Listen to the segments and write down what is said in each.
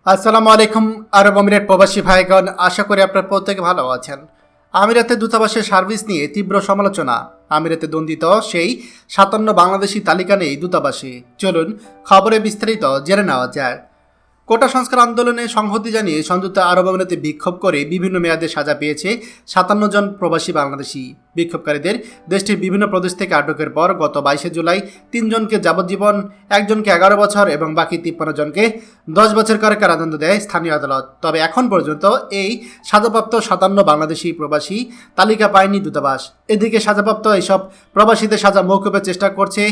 আসসালামু আলাইকুম আরব আমিরাত প্রবাসী ভাইগণ, আশা করি আপনার প্রত্যেকে ভালো আছেন। আমিরাতের দূতাবাসের সার্ভিস নিয়ে তীব্র সমালোচনা। আমিরাতে দ্বন্দ্বিত সেই ৫৭ বাংলাদেশি তালিকা নেই দূতাবাসে। চলুন খবরে বিস্তারিত জেনে নেওয়া যায়। কোটা সংস্কার আন্দোলনে সংহতি জানিয়ে সংযুক্ত আরব আমিরাতে বিক্ষোভ করে বিভিন্ন মেয়াদে সাজা পেয়েছে ৫৭ জন প্রবাসী বাংলাদেশি। বিক্ষোভকারীদের দেশটির বিভিন্ন প্রদেশ থেকে আটকের পর গত ২২ জুলাই ৩ জনকে যাবজ্জীবন, একজনকে ১১ বছর এবং বাকি ৫৩ জনকে ১০ বছর করে কারাদণ্ড দেয় স্থানীয় আদালত। তবে এখন পর্যন্ত এই সাজাপ্রাপ্ত ৫৭ বাংলাদেশি প্রবাসী তালিকা পায়নি দূতাবাস। এদিকে সাজাপ্রাপ্ত এইসব প্রবাসীদের সাজা মওকুফের চেষ্টা করছে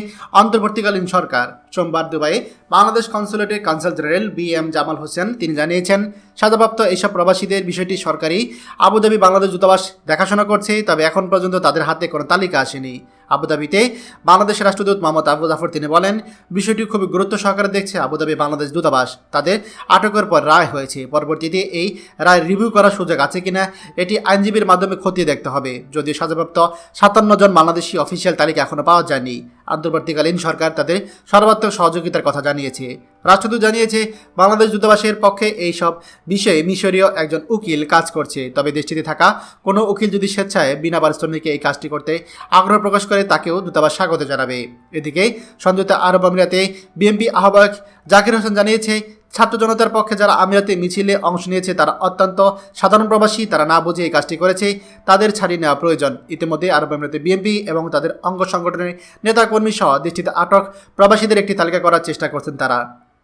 অন্তর্বর্তীকালীন সরকার। সোমবার দুবাইয়ে বাংলাদেশ কনসুলেটের consul general BM Jamal Hossain তিনি জানিয়েছেন, সাজাপ্রাপ্ত এইসব প্রবাসীদের বিষয়টি সরকারি আবুধাবি বাংলাদেশ দূতাবাস দেখাশোনা করছে, তবে এখন পর্যন্ত তাদের হাতে কোনো তালিকা আসেনি। আবুধাবিতে বাংলাদেশের রাষ্ট্রদূত মোহাম্মদ আবু জাফর তিনি বলেন, বিষয়টি খুবই গুরুত্ব সহকারে দেখছে আবুধাবি বাংলাদেশ দূতাবাস। তাদের আটকের পর রায় হয়েছে, পরবর্তীতে এই রায় রিভিউ করার সুযোগ আছে কিনা এটি আইনজীবীর মাধ্যমে খতিয়ে দেখতে হবে। যদিও সাজাপ্রাপ্ত ৫৭ জন বাংলাদেশি অফিসিয়াল তালিকা এখনও পাওয়া যায়নি। অন্তর্বর্তীকালীন সরকার তাদের সর্বাত্মক সহযোগিতার কথা জানিয়েছে। রাষ্ট্রদূত জানিয়েছে, বাংলাদেশ দূতাবাসের পক্ষে এই সব বিষয়ে মিশরীয় একজন উকিল কাজ করছে, তবে দেশটিতে থাকা কোনো উকিল যদি স্বেচ্ছায় বিনা পারিশ্রমিকে এই কাজটি করতে আগ্রহ প্রকাশ করে তাকেও দূতাবাস স্বাগত জানাবে। এদিকে সংযুক্ত আরব আমিরাতে বিএনপি আহ্বায়ক জাকির হোসেন জানিয়েছে, ছাত্র জনতার পক্ষে যারা আমিরাতে মিছিলে অংশ নিয়েছে তারা অত্যন্ত সাধারণ প্রবাসী, তারা না বুঝে এই কাজটি করেছে, তাদের ছাড়িয়ে নেওয়া প্রয়োজন। ইতিমধ্যে আরব আমিরাতে বিএনপি এবং তাদের অঙ্গ সংগঠনের নেতাকর্মী সহ দেশটিতে আটক প্রবাসীদের একটি তালিকা করার চেষ্টা করছেন তারা।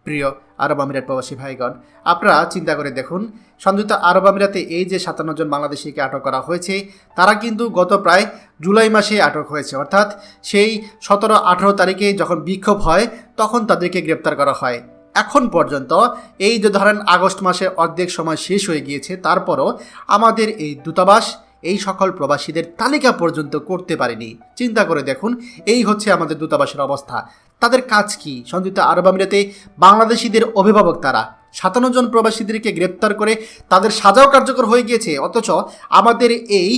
প্রিয় আরব আমিরাত প্রবাসী ভাইগণ, আপনারা চিন্তা করে দেখুন, সংযুক্ত আরব আমিরাতে এই যে ৫৭ জন বাংলাদেশিকে আটক করা হয়েছে, তারা কিন্তু গত প্রায় জুলাই মাসে আটক হয়েছে, অর্থাৎ সেই ১৭-১৮ তারিখে যখন বিক্ষোভ হয় তখন তাদেরকে গ্রেপ্তার করা হয়। এখন পর্যন্ত এই যে ধরেন আগস্ট মাসে অর্ধেক সময় শেষ হয়ে গিয়েছে, তারপরও আমাদের এই দূতাবাস এই সকল প্রবাসীদের তালিকা পর্যন্ত করতে পারেনি। চিন্তা করে দেখুন, এই হচ্ছে আমাদের দূতাবাসের অবস্থা। তাদের কাজ কি? সংযুক্ত আরব আমিরাতে বাংলাদেশিদের অভিভাবক তারা ৫৭ জন প্রবাসীদেরকে গ্রেপ্তার করে তাদের সাজাও কার্যকর হয়ে গিয়েছে, অথচ আমাদের এই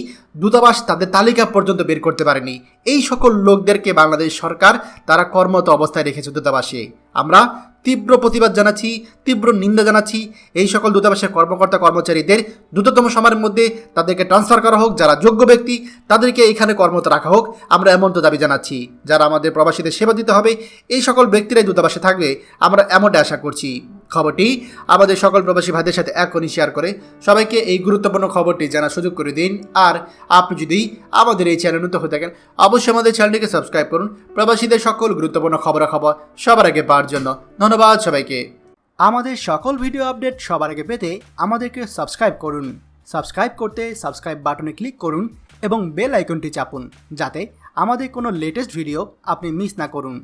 দূতাবাস তাদের তালিকা পর্যন্ত বের করতে পারেনি। এই সকল লোকদেরকে বাংলাদেশ সরকার তারা কর্মরত অবস্থায় রেখেছে দূতাবাসে। আমরা তীব্র প্রতিবাদ জানাচ্ছি, তীব্র নিন্দা জানাচ্ছি। এই সকল দূতাবাসের কর্মকর্তা কর্মচারীদের দ্রুততম সময়ের মধ্যে তাদেরকে ট্রান্সফার করা হোক, যারা যোগ্য ব্যক্তি তাদেরকে এখানে কর্মরত রাখা হোক। আমরা এমন তো দাবি জানাচ্ছি, যারা আমাদের প্রবাসীদের সেবা দিতে হবে এই সকল ব্যক্তিরাই দূতাবাসে থাকবে, আমরা এমনটা আশা করছি। খবরটি আমাদের সকল প্রবাসী ভাইদের সাথে এখনই শেয়ার করে সবাইকে এই গুরুত্বপূর্ণ খবরটি জানার সুযোগ করে দিন। আর আপনি যদি আমাদের এই চ্যানেল নতুন হয়ে থাকেন, অবশ্যই আমাদের চ্যানেলটিকে সাবস্ক্রাইব করুন খবর সকল গুরুত্বপূর্ণ খবরাখবর সবার আগে পাওয়ার জন্য। ধন্যবাদ সবাইকে। আমাদের সকল ভিডিও আপডেট সবার আগে পেতে আমাদেরকে সাবস্ক্রাইব করুন। সাবস্ক্রাইব করতে সাবস্ক্রাইব বাটনে ক্লিক করুন এবং বেল আইকনটি চাপুন, যাতে আমাদের কোনো লেটেস্ট ভিডিও আপনি মিস না করুন।